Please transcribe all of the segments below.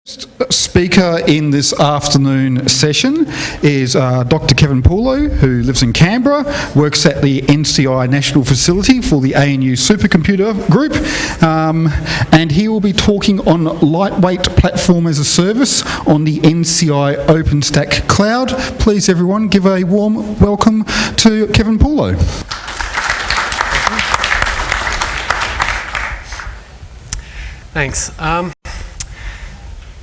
Speaker in this afternoon session is Dr. Kevin Paulo, who lives in Canberra, works at the NCI National Facility for the ANU Supercomputer Group, and he will be talking on lightweight platform as a service on the NCI OpenStack Cloud. Please everyone give a warm welcome to Kevin Paulo. Thanks.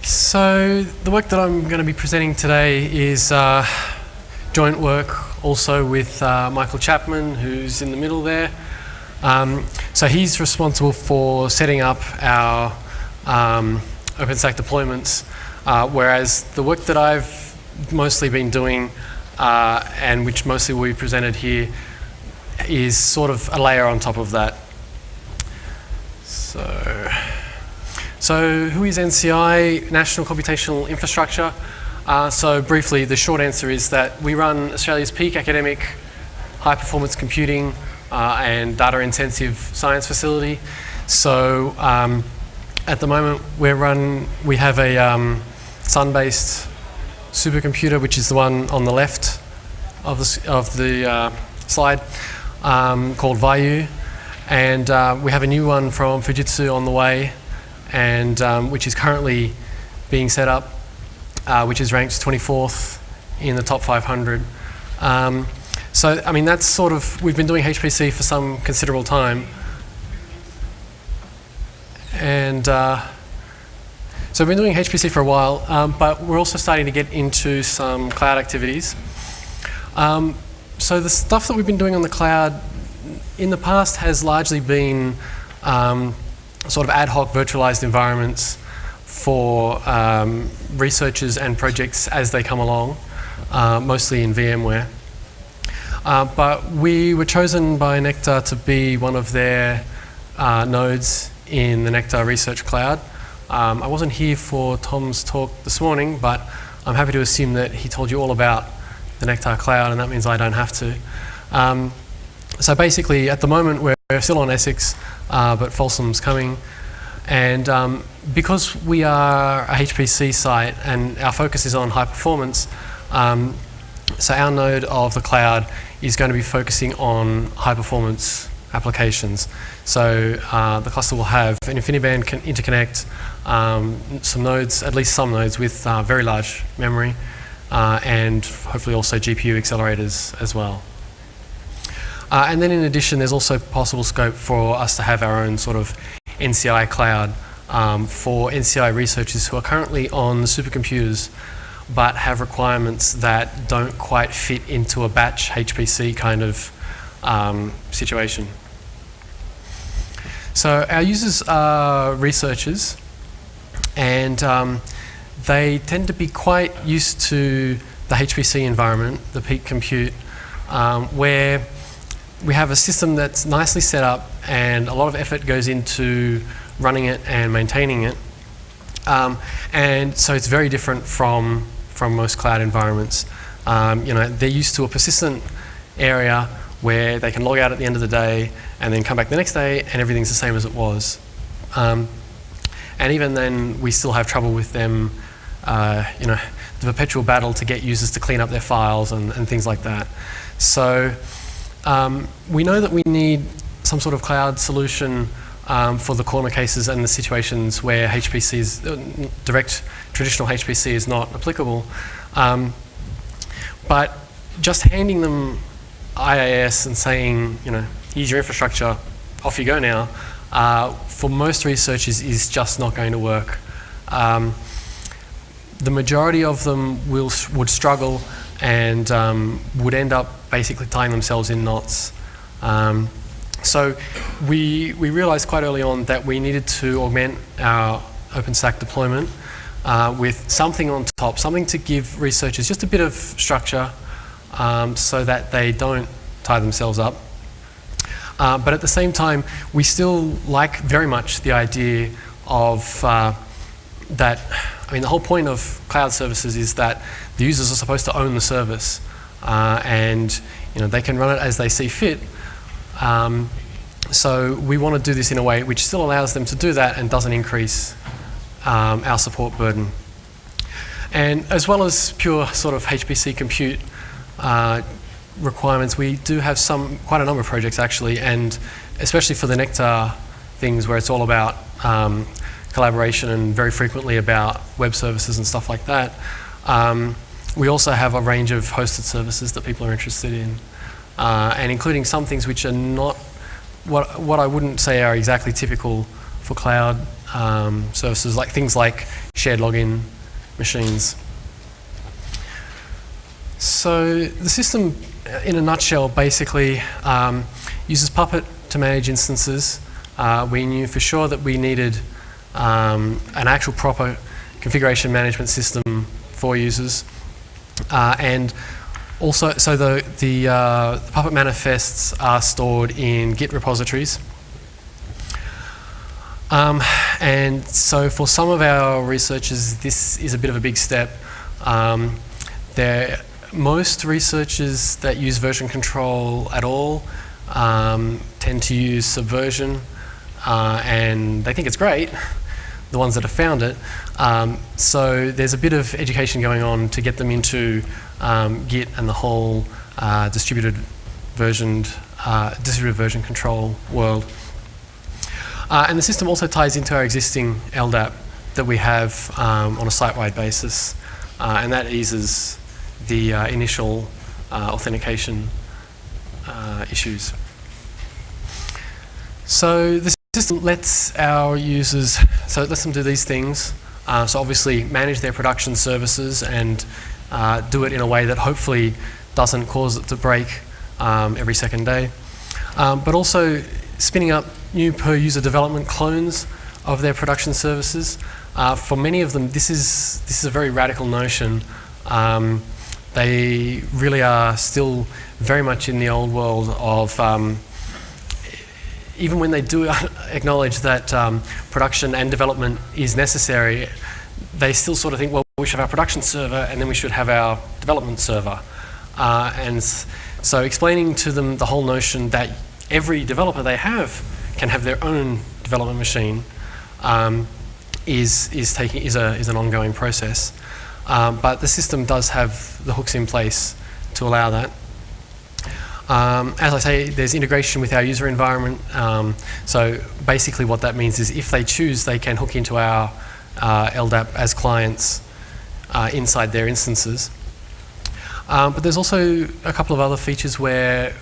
So the work that I'm going to be presenting today is joint work also with Michael Chapman, who's in the middle there. So he's responsible for setting up our OpenStack deployments, whereas the work that I've mostly been doing and which mostly will be presented here is sort of a layer on top of that. So who is NCI, National Computational Infrastructure? So briefly, the short answer is that we run Australia's peak academic high-performance computing and data-intensive science facility. So at the moment, we have a Sun-based supercomputer, which is the one on the left of the slide, called Vayu. And we have a new one from Fujitsu on the way, and which is currently being set up, which is ranked 24th in the top 500. So, I mean, that's sort of, we've been doing HPC for some considerable time. And so we've been doing HPC for a while, but we're also starting to get into some cloud activities. So the stuff that we've been doing on the cloud in the past has largely been sort of ad hoc virtualized environments for researchers and projects as they come along, mostly in VMware. But we were chosen by Nectar to be one of their nodes in the Nectar Research Cloud. I wasn't here for Tom's talk this morning, but I'm happy to assume that he told you all about the Nectar Cloud, and that means I don't have to. So basically, at the moment, we're still on Essex, but Folsom's coming. And because we are a HPC site and our focus is on high performance, so our node of the cloud is going to be focusing on high performance applications. So the cluster will have an InfiniBand interconnect, some nodes, at least some nodes with very large memory, and hopefully also GPU accelerators as well. And then in addition, there's also possible scope for us to have our own sort of NCI cloud for NCI researchers who are currently on the supercomputers but have requirements that don't quite fit into a batch HPC kind of situation. So our users are researchers, and they tend to be quite used to the HPC environment, the peak compute, where we have a system that's nicely set up and a lot of effort goes into running it and maintaining it. And so it's very different from most cloud environments. You know, they're used to a persistent area where they can log out at the end of the day and then come back the next day and everything's the same as it was. And even then, we still have trouble with them, you know, the perpetual battle to get users to clean up their files and things like that. So we know that we need some sort of cloud solution for the corner cases and the situations where HPC is, direct traditional HPC is not applicable. But just handing them IaaS and saying, you know, here's your infrastructure, off you go now, for most researchers is just not going to work. The majority of them would struggle and would end up basically tying themselves in knots. So we realized quite early on that we needed to augment our OpenStack deployment with something on top, something to give researchers just a bit of structure so that they don't tie themselves up. But at the same time, we still like very much the idea of that. I mean, the whole point of cloud services is that the users are supposed to own the service, and you know, they can run it as they see fit. So we want to do this in a way which still allows them to do that and doesn't increase our support burden. And as well as pure sort of HPC compute requirements, we do have quite a number of projects actually, and especially for the Nectar things where it's all about collaboration and very frequently about web services and stuff like that. We also have a range of hosted services that people are interested in, and including some things which are not what I wouldn't say are exactly typical for cloud services, like things like shared login machines. So the system, in a nutshell, basically uses Puppet to manage instances. We knew for sure that we needed an actual proper configuration management system for users. And also, so the Puppet manifests are stored in Git repositories. And so for some of our researchers, this is a bit of a big step. Most researchers that use version control at all tend to use Subversion, and they think it's great, the ones that have found it. So there's a bit of education going on to get them into Git and the whole distributed version control world. And the system also ties into our existing LDAP that we have on a site-wide basis, and that eases the initial authentication issues. So the system lets our users, so it lets them do these things. So obviously manage their production services and do it in a way that hopefully doesn't cause it to break every second day. But also spinning up new per user development clones of their production services. For many of them, this is a very radical notion. They really are still very much in the old world of, even when they do acknowledge that production and development is necessary, they still sort of think, well, we should have our production server and then we should have our development server. And so explaining to them the whole notion that every developer they have can have their own development machine is an ongoing process. But the system does have the hooks in place to allow that. As I say, there's integration with our user environment. So basically what that means is if they choose, they can hook into our LDAP as clients inside their instances. But there's also a couple of other features where,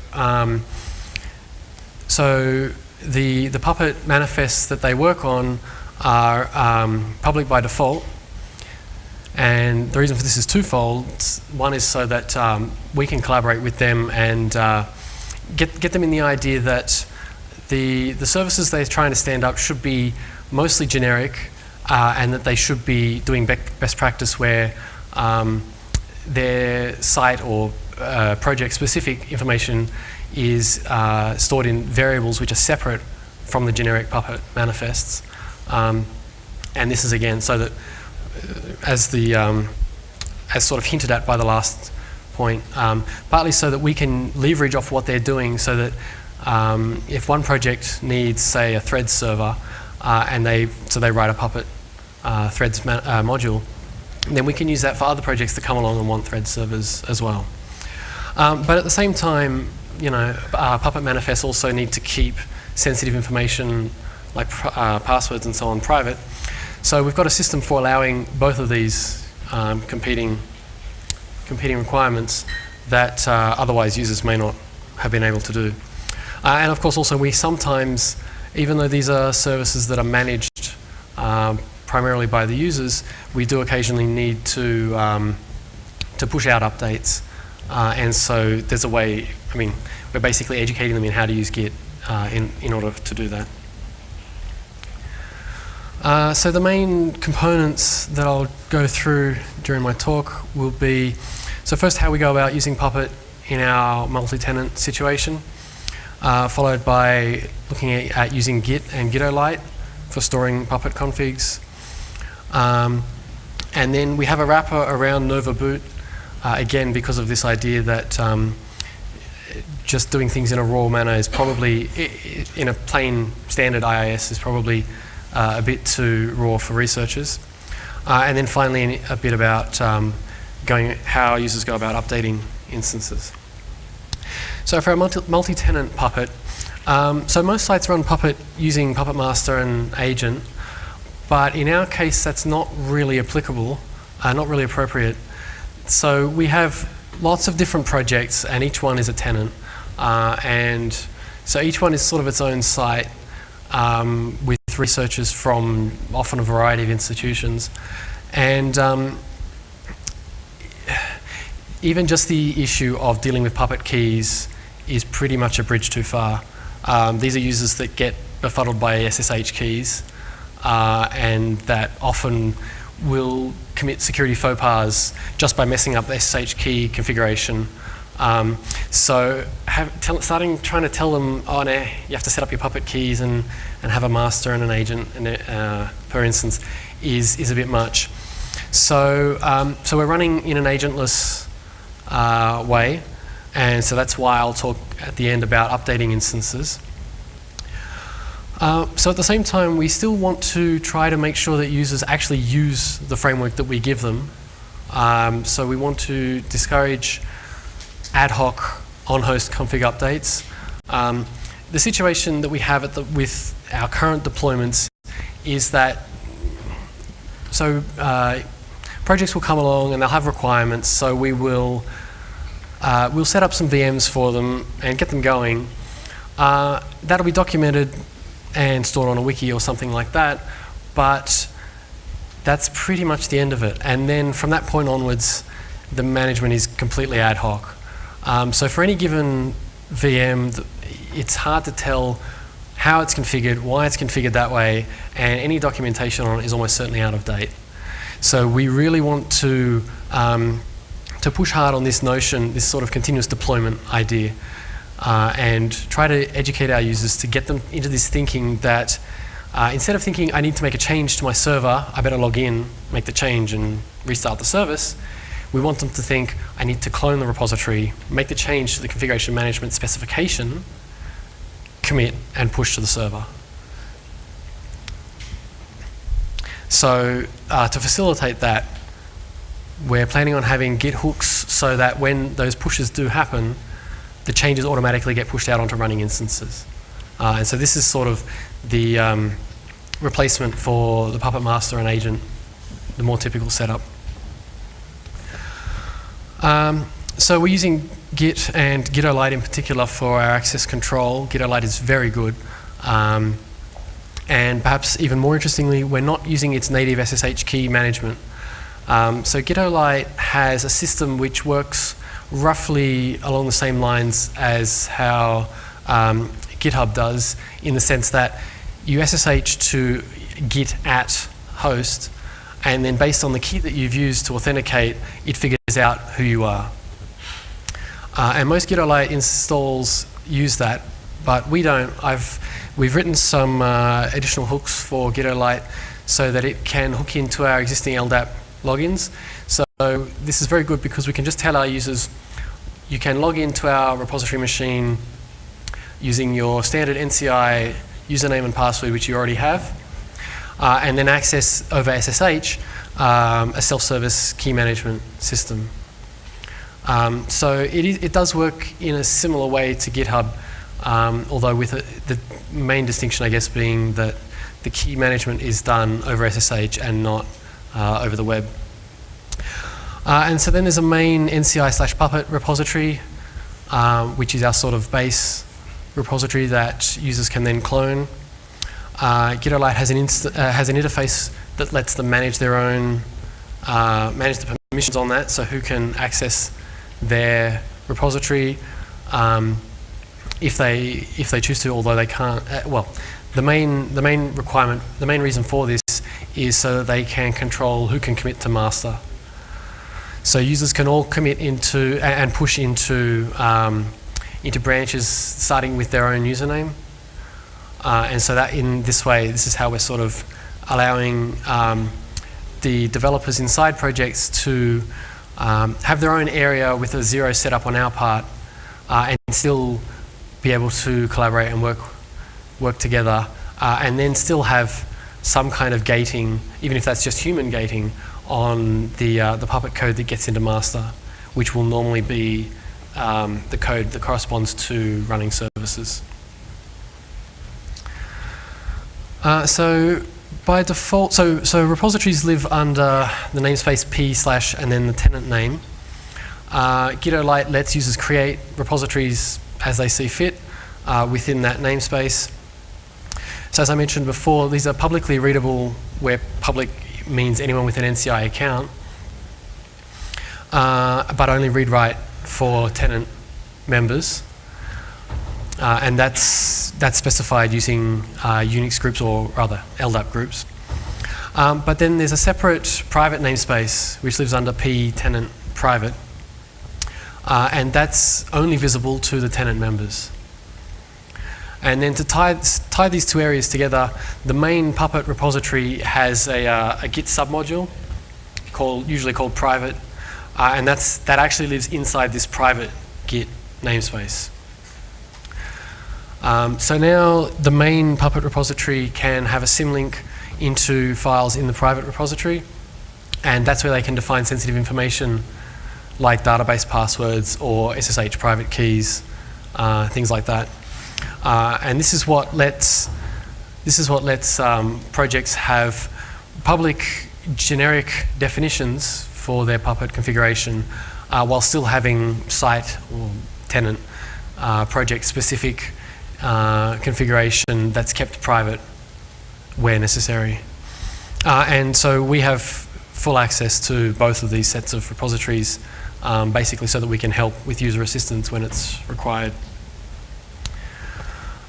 so the Puppet manifests that they work on are public by default. And the reason for this is twofold. One is so that we can collaborate with them and get them in the idea that the services they're trying to stand up should be mostly generic and that they should be doing best practice where their site or project-specific information is stored in variables which are separate from the generic Puppet manifests. And this is again so that as sort of hinted at by the last point, partly so that we can leverage off what they're doing so that if one project needs, say, a Threads server, and they write a Puppet Threads module, then we can use that for other projects that come along and want Threads servers as well. But at the same time, Puppet manifests also need to keep sensitive information like passwords and so on private. So we've got a system for allowing both of these competing requirements that otherwise users may not have been able to do. And of course also we sometimes, even though these are services that are managed primarily by the users, we do occasionally need to push out updates. And so there's a way, we're basically educating them in how to use Git in order to do that. So the main components that I'll go through during my talk will be, so first how we go about using Puppet in our multi-tenant situation, followed by looking at using Git and Gitolite for storing Puppet configs. And then we have a wrapper around Nova Boot, again because of this idea that just doing things in a raw manner is probably, in a plain standard IIS, is probably a bit too raw for researchers. And then finally, a bit about how users go about updating instances. So for our multi-tenant Puppet, so most sites run Puppet using Puppet Master and Agent, but in our case, that's not really applicable, not really appropriate. So we have lots of different projects, and each one is a tenant. And so each one is sort of its own site with researchers from often a variety of institutions. And even just the issue of dealing with Puppet keys is pretty much a bridge too far. These are users that get befuddled by SSH keys and that often will commit security faux pas just by messing up the SSH key configuration. So trying to tell them, oh no, you have to set up your Puppet keys and have a master and an agent per instance is a bit much. So we're running in an agentless way, and so that's why I'll talk at the end about updating instances. So at the same time, we still want to try to make sure that users actually use the framework that we give them. So we want to discourage ad hoc on-host config updates. The situation that we have with our current deployments is that projects will come along and they'll have requirements, so we'll set up some VMs for them and get them going. That'll be documented and stored on a wiki or something like that, but that's pretty much the end of it. And then from that point onwards, the management is completely ad hoc. So for any given VM, it's hard to tell how it's configured, why it's configured that way, and any documentation on it is almost certainly out of date. So we really want to push hard on this notion, this sort of continuous deployment idea, and try to educate our users to get them into this thinking that instead of thinking I need to make a change to my server, I better log in, make the change and restart the service, we want them to think I need to clone the repository, make the change to the configuration management specification, commit and push to the server. So to facilitate that, we're planning on having Git hooks so that when those pushes do happen, the changes automatically get pushed out onto running instances. And so this is sort of the replacement for the Puppet Master and Agent, the more typical setup. So we're using Git and Gitolite in particular for our access control. Gitolite is very good. And perhaps even more interestingly, we're not using its native SSH key management. So Gitolite has a system which works roughly along the same lines as how GitHub does, in the sense that you SSH to git at host, and then based on the key that you've used to authenticate, it figures out who you are. And most Gitolite installs use that, but we don't. We've written some additional hooks for Gitolite so that it can hook into our existing LDAP logins. So this is very good because we can just tell our users, you can log into our repository machine using your standard NCI username and password, which you already have, and then access over SSH a self-service key management system. So it does work in a similar way to GitHub, although with the main distinction, I guess, being that the key management is done over SSH and not over the web. And so then there's a main NCI/Puppet repository, which is our sort of base repository that users can then clone. Gitolite has an interface that lets them manage their own, manage the permissions on that, so who can access their repository if they choose to, although they can't. Well, the main requirement, the main reason for this is so that they can control who can commit to master. So users can all commit into and push into branches starting with their own username. And so that in this way, this is how we're sort of allowing the developers inside projects to have their own area with a zero setup on our part and still be able to collaborate and work together and then still have some kind of gating, even if that's just human gating, on the Puppet code that gets into master, which will normally be the code that corresponds to running services. So by default, so repositories live under the namespace p/ and then the tenant name. Gitolite lets users create repositories as they see fit within that namespace. So as I mentioned before, these are publicly readable, where public means anyone with an NCI account, but only read-write for tenant members. And that's specified using Unix groups, or rather LDAP groups. But then there's a separate private namespace which lives under p tenant private, and that's only visible to the tenant members. And then to tie these two areas together, the main Puppet repository has a Git submodule usually called private, and that actually lives inside this private Git namespace. So now the main Puppet repository can have a symlink into files in the private repository, and that's where they can define sensitive information like database passwords or SSH private keys, things like that. And this is what lets projects have public generic definitions for their Puppet configuration, while still having site or tenant project specific configuration that's kept private where necessary. And so we have full access to both of these sets of repositories, basically so that we can help with user assistance when it's required.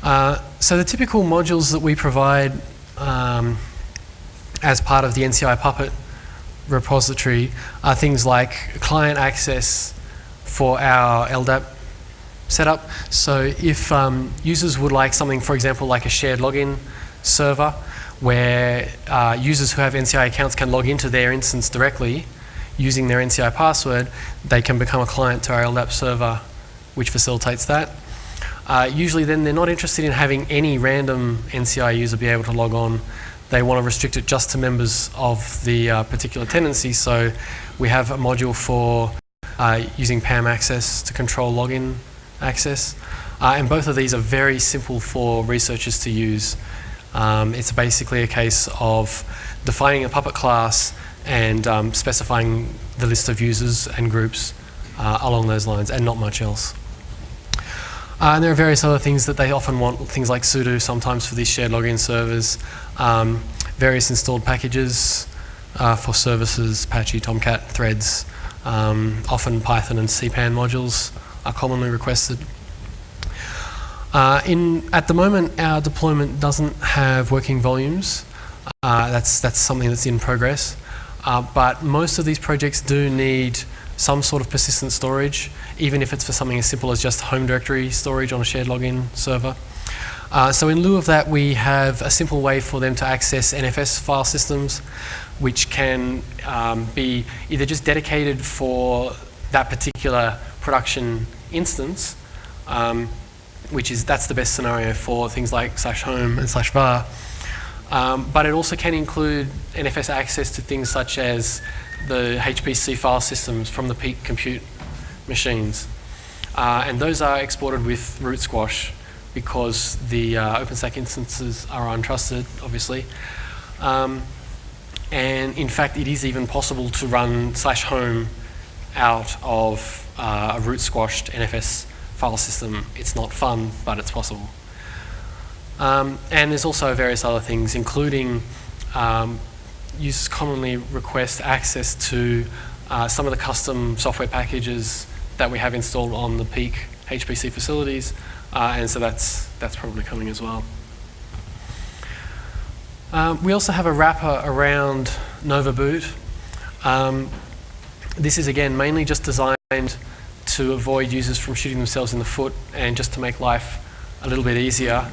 So the typical modules that we provide as part of the NCI Puppet repository are things like client access for our LDAP setup. So if users would like something, for example, like a shared login server, where users who have NCI accounts can log into their instance directly using their NCI password, they can become a client to our LDAP server, which facilitates that. Usually then they're not interested in having any random NCI user be able to log on. They want to restrict it just to members of the particular tenancy. So we have a module for using PAM access to control login access. And both of these are very simple for researchers to use. It's basically a case of defining a Puppet class and specifying the list of users and groups along those lines, and not much else. And there are various other things that they often want, things like sudo sometimes for these shared login servers, various installed packages for services, Apache, Tomcat, Threads, often Python and CPAN modules are commonly requested. At the moment, our deployment doesn't have working volumes. That's something that's in progress. But most of these projects do need some sort of persistent storage, even if it's for something as simple as just home directory storage on a shared login server. So in lieu of that, we have a simple way for them to access NFS file systems, which can be either just dedicated for that particular production instance, that's the best scenario for things like /home and /var. But it also can include NFS access to things such as the HPC file systems from the peak compute machines. And those are exported with root squash because the OpenStack instances are untrusted, obviously. And in fact, it is even possible to run /home out of a root squashed NFS file system. It's not fun, but it's possible. And there's also various other things, including users commonly request access to some of the custom software packages that we have installed on the peak HPC facilities, and so that's probably coming as well. We also have a wrapper around Nova Boot. This is again mainly just designed to avoid users from shooting themselves in the foot and just to make life a little bit easier.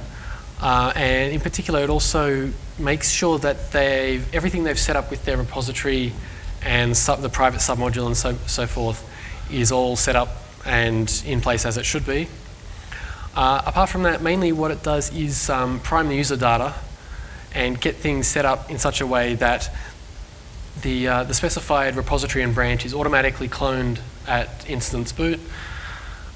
And in particular, it also makes sure that everything they've set up with their repository and the private submodule and so forth is all set up and in place as it should be. Apart from that, mainly what it does is prime the user data and get things set up in such a way that the specified repository and branch is automatically cloned at instance boot,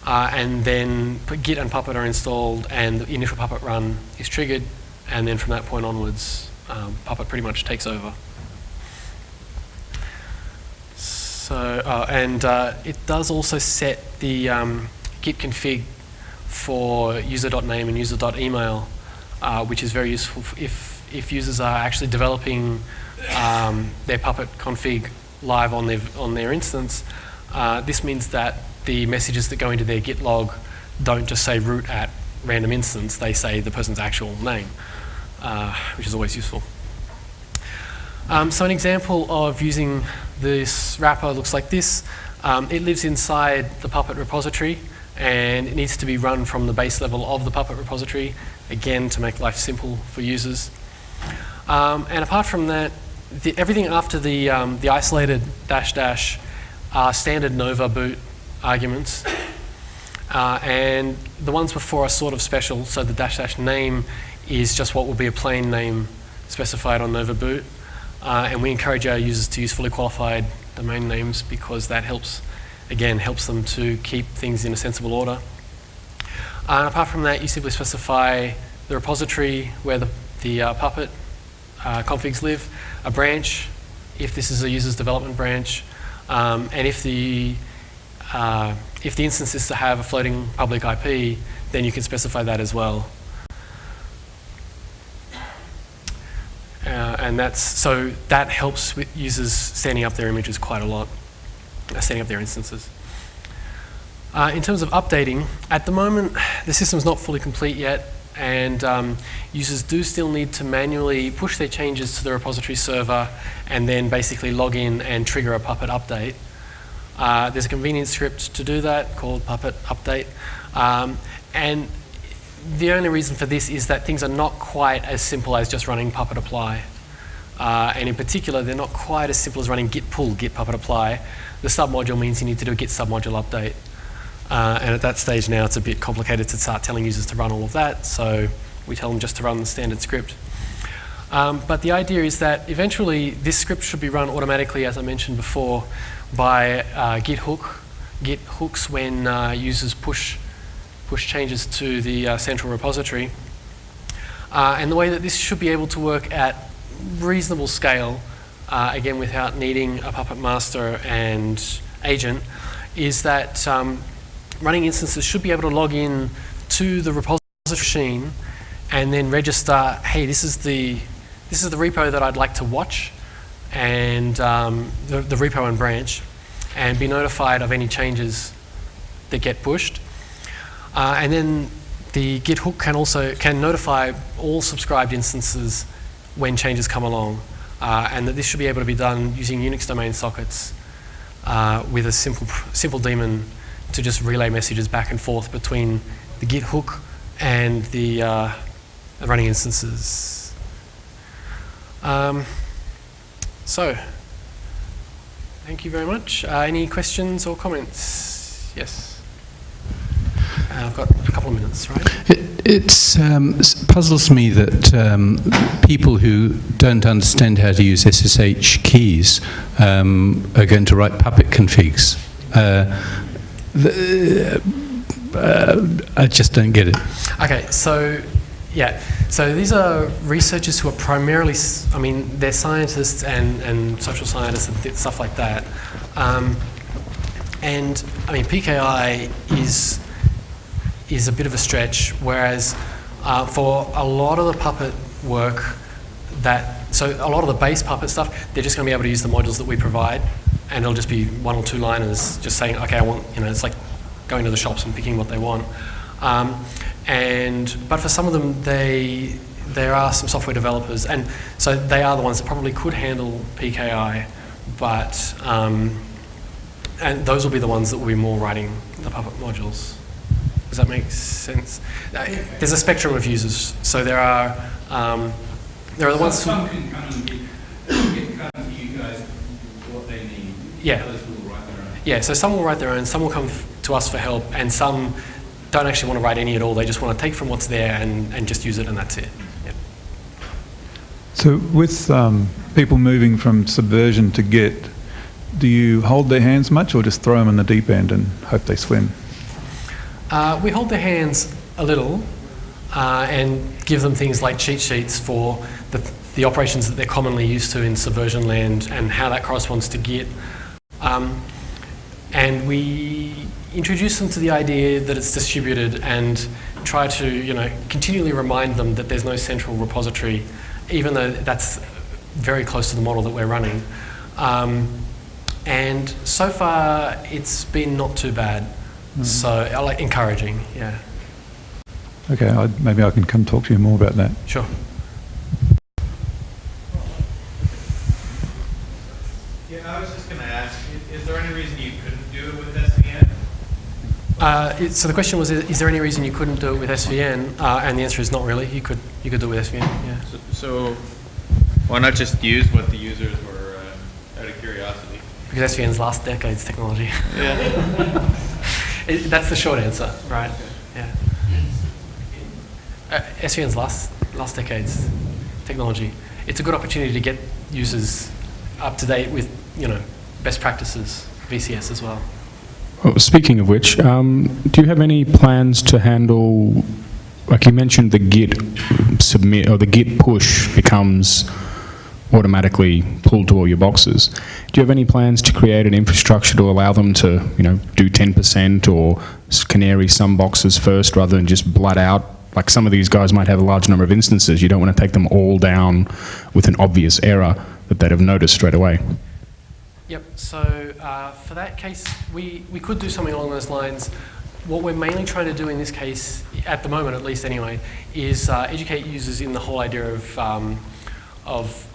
and then Git and Puppet are installed, and the initial Puppet run is triggered, and then from that point onwards, Puppet pretty much takes over. So, it does also set the Git config for user.name and user.email, which is very useful if users are actually developing their Puppet config live on their instance. This means that the messages that go into their Git log don't just say root at random instance, they say the person's actual name, which is always useful. So an example of using this wrapper looks like this. It lives inside the Puppet repository, and it needs to be run from the base level of the Puppet repository, again, to make life simple for users. And apart from that, everything after the isolated -- are standard Nova boot arguments. And the ones before are sort of special, so the -- name is just what will be a plain name specified on Nova boot. And we encourage our users to use fully qualified domain names because that helps them to keep things in a sensible order. And apart from that, you simply specify the repository where the Puppet configs live, a branch, if this is a user's development branch, and if the instance is to have a floating public IP, then you can specify that as well. And that helps with users standing up their images quite a lot, standing up their instances. In terms of updating, at the moment the system's not fully complete yet, and users do still need to manually push their changes to the repository server and then basically log in and trigger a Puppet update. There's a convenient script to do that called Puppet update, and the only reason for this is that things are not quite as simple as just running Puppet apply. And in particular, they're not quite as simple as running git pull, git Puppet apply. The submodule means you need to do a git submodule update. And at that stage now, it's a bit complicated to start telling users to run all of that, so we tell them just to run the standard script. But the idea is that eventually this script should be run automatically, as I mentioned before, by Git hook. Git hooks when users push changes to the central repository. And the way that this should be able to work at reasonable scale, again without needing a Puppet master and agent, is that running instances should be able to log in to the repository machine and then register, hey, this is the repo that I'd like to watch, and the repo and branch, and be notified of any changes that get pushed. And then the Git hook can notify all subscribed instances when changes come along, and that this should be able to be done using Unix domain sockets with a simple daemon to just relay messages back and forth between the Git hook and the running instances. So, thank you very much. Any questions or comments? Yes. I've got a couple of minutes, right? It puzzles me that people who don't understand how to use SSH keys are going to write Puppet configs. I just don't get it. Okay, so yeah, so these are researchers who are primarily, I mean, they're scientists and social scientists and stuff like that. And I mean, PKI is a bit of a stretch, whereas for a lot of the Puppet work, so a lot of the base Puppet stuff, they're just going to be able to use the modules that we provide, and it'll just be one or two liners just saying, okay, I want, it's like going to the shops and picking what they want. But for some of them, there are some software developers, and so they are the ones that probably could handle PKI, but and those will be the ones that will be more writing the Puppet modules. Does that make sense? There's a spectrum of users. So there are the ones who... Some can come and get to you guys what they need. Yeah. Others will write their own. Yeah, so some will write their own, some will come to us for help, and some don't actually want to write any at all. They just want to take from what's there and just use it, and that's it. Yeah. So with people moving from Subversion to Git, do you hold their hands much or just throw them in the deep end and hope they swim? We hold their hands a little and give them things like cheat sheets for the operations that they're commonly used to in Subversion land and how that corresponds to Git. And we introduce them to the idea that it's distributed and try to, continually remind them that there's no central repository, even though that's very close to the model that we're running. And so far, it's been not too bad. So, encouraging, yeah. Okay, maybe I can come talk to you more about that. Sure. Yeah, I was just going to ask, is there any reason you couldn't do it with SVN? So the question was, is there any reason you couldn't do it with SVN? And the answer is not really. You could do it with SVN, yeah. So why not just use what the users were out of curiosity? Because SVN's last decade's technology. Yeah. That's the short answer, right? Yeah. SVN's last decade's technology. It's a good opportunity to get users up to date with, best practices, VCS as well. Well, speaking of which, do you have any plans to handle, like you mentioned, the Git submit or the Git push becomes automatically pulled to all your boxes. Do you have any plans to create an infrastructure to allow them to, do 10% or canary some boxes first rather than just blood out? Like some of these guys might have a large number of instances. You don't want to take them all down with an obvious error that they'd have noticed straight away. Yep, so for that case, we could do something along those lines. What we're mainly trying to do in this case, at the moment at least anyway, is educate users in the whole idea of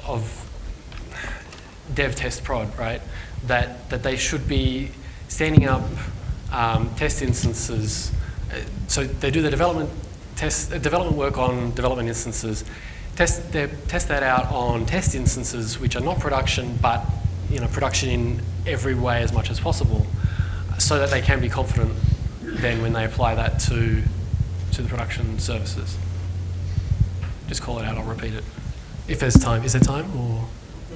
dev test prod, right? That they should be standing up test instances. So they do the development work on development instances, test that out on test instances which are not production, but production in every way as much as possible, so that they can be confident then when they apply that to the production services. Just call it out, I'll repeat it. If there's time. Is there time? Or?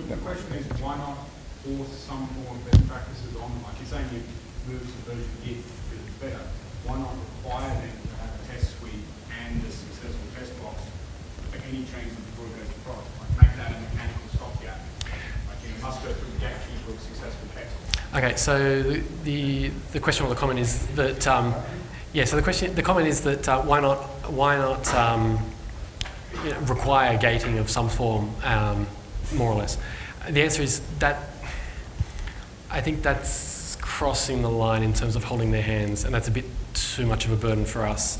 The question is, why not force some form of best practices on them? Like you're saying you move Subversion to Git because it's better. Why not require them to have a test suite and a successful test box for any change before it goes to prod? Like make that a mechanical stopgap. Like you must go through the gatekeeper for a successful test. Okay, so the question or the comment is that so the comment is that why not require gating of some form, more or less. The answer is that I think that's crossing the line in terms of holding their hands, and that's a bit too much of a burden for us,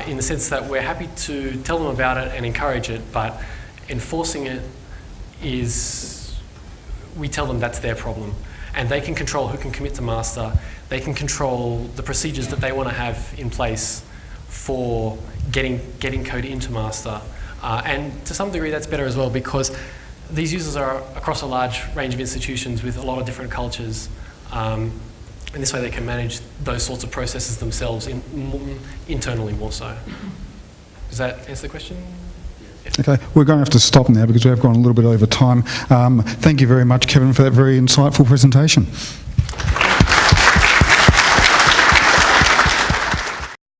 in the sense that we're happy to tell them about it and encourage it, but enforcing it is, we tell them that's their problem. And they can control who can commit to master. They can control the procedures that they want to have in place for getting code into master. And to some degree that's better as well, because these users are across a large range of institutions with a lot of different cultures. And this way they can manage those sorts of processes themselves internally more so. Does that answer the question? Okay, we're going to have to stop now because we have gone a little bit over time. Thank you very much, Kevin, for that very insightful presentation.